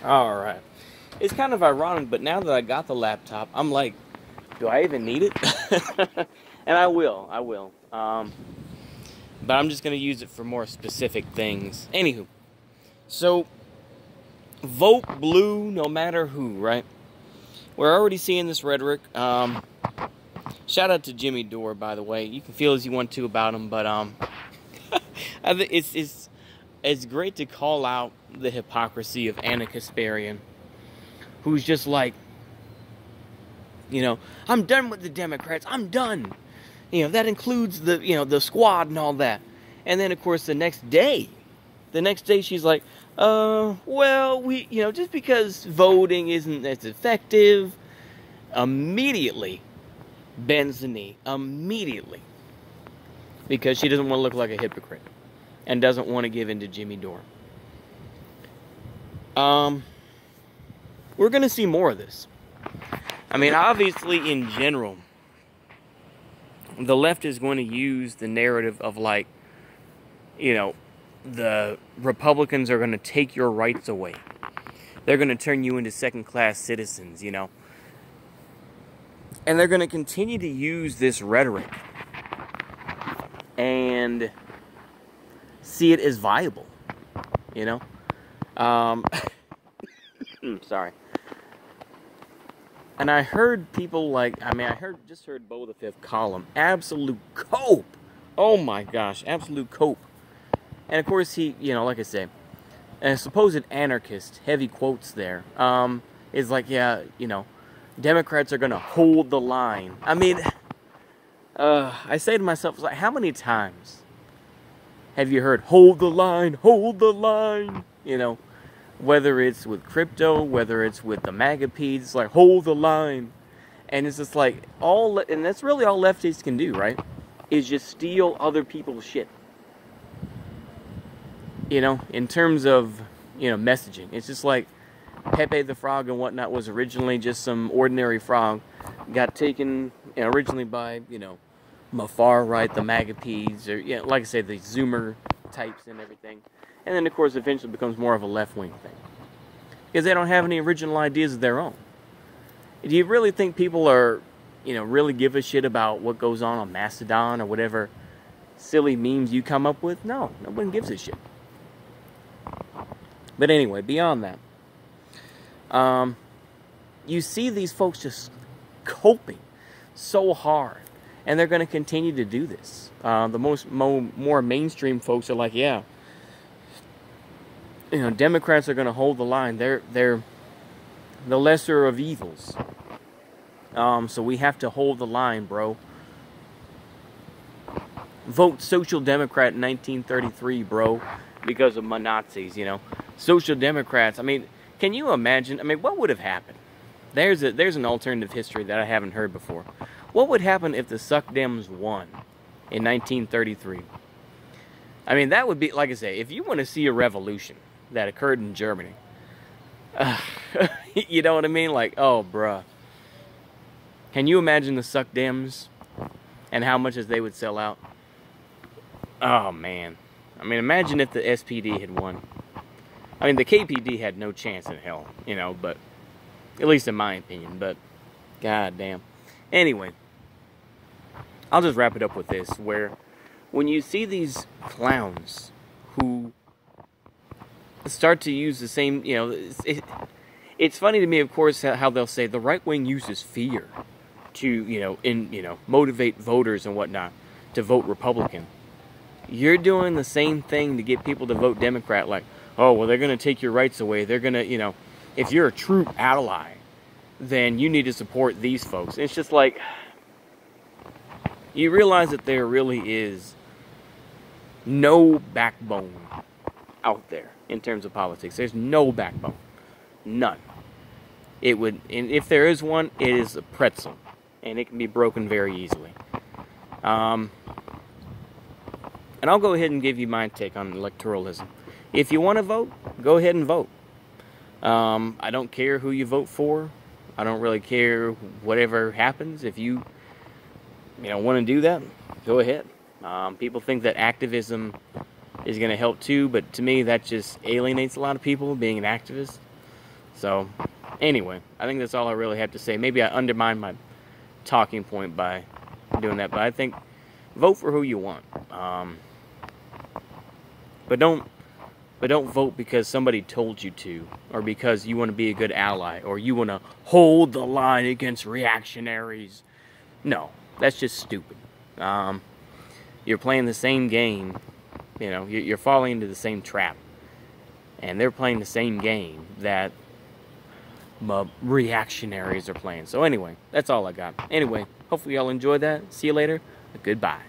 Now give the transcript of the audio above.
Alright. It's kind of ironic, but now that I got the laptop, I'm like, do I even need it? And I will. But I'm just going to use it for more specific things. Anywho, so, vote blue no matter who, right? We're already seeing this rhetoric. Shout out to Jimmy Dore, by the way. You can feel as you want to about him, but I think it's great to call out the hypocrisy of Anna Kasparian, who's just like, I'm done with the Democrats. I'm done. That includes the squad and all that. And then, of course, the next day she's like, well, just because voting isn't as effective, immediately bends the knee. Immediately. Because she doesn't want to look like a hypocrite. And doesn't want to give in to Jimmy Dore. We're going to see more of this. I mean, obviously, in general, the left is going to use the narrative of, like, the Republicans are going to take your rights away. They're going to turn you into second-class citizens, And they're going to continue to use this rhetoric and see it as viable, Sorry. And I heard people I heard Bo the Fifth call him absolute cope. Oh my gosh, absolute cope. And of course he, like I say, a supposed anarchist, heavy quotes there, is like, yeah, Democrats are going to hold the line. I mean, I say to myself, like, how many times have you heard, hold the line, whether it's with crypto, whether it's with the MAGA-pedes, like, hold the line. And it's just like, and that's really all lefties can do, right? Is just steal other people's shit. In terms of, messaging. It's just like Pepe the Frog and whatnot was originally just some ordinary frog. Got taken originally by, the far right, the MAGA-pedes, or, like I say, the Zoomer types and everything. And then, of course, eventually becomes more of a left-wing thing. Because they don't have any original ideas of their own. Do you really think people are, really give a shit about what goes on Mastodon or whatever silly memes you come up with? No, one gives a shit. But anyway, beyond that, you see these folks just coping so hard. And they're going to continue to do this. The more mainstream folks are like, yeah, Democrats are going to hold the line. They're the lesser of evils. So we have to hold the line, bro. Vote Social Democrat in 1933, bro, because of my Nazis, Social Democrats, I mean, can you imagine? I mean, what would have happened? There's an alternative history that I haven't heard before. What would happen if the Suck Dems won in 1933? I mean, that would be, like I say, if you want to see a revolution that occurred in Germany, you know what I mean? Like, oh, bruh. Can you imagine the Suck Dems and how much as they would sell out? Oh, man. I mean, imagine if the SPD had won. I mean, the KPD had no chance in hell, but at least in my opinion, but god damn. Anyway, I'll just wrap it up with this, where when you see these clowns who start to use the same, it's funny to me, of course, how they'll say the right wing uses fear to, motivate voters and whatnot to vote Republican. You're doing the same thing to get people to vote Democrat, like, oh, well, they're going to take your rights away. They're going to, if you're a true ally, then you need to support these folks. It's just like, you realize that there really is no backbone out there in terms of politics. There's no backbone. None. And if there is one, it is a pretzel. And it can be broken very easily. And I'll go ahead and give you my take on electoralism. If you want to vote, go ahead and vote. I don't care who you vote for. I don't really care whatever happens. If you want to do that, go ahead. People think that activism is going to help too, but to me that just alienates a lot of people, being an activist. So, anyway, I think that's all I really have to say. Maybe I undermined my talking point by doing that, but I think vote for who you want. But don't vote because somebody told you to, or because you want to be a good ally, or you want to hold the line against reactionaries. No, that's just stupid. You're playing the same game. You know, you're falling into the same trap, and they're playing the same game that reactionaries are playing. So anyway, that's all I got. Anyway, hopefully y'all enjoyed that. See you later. Goodbye.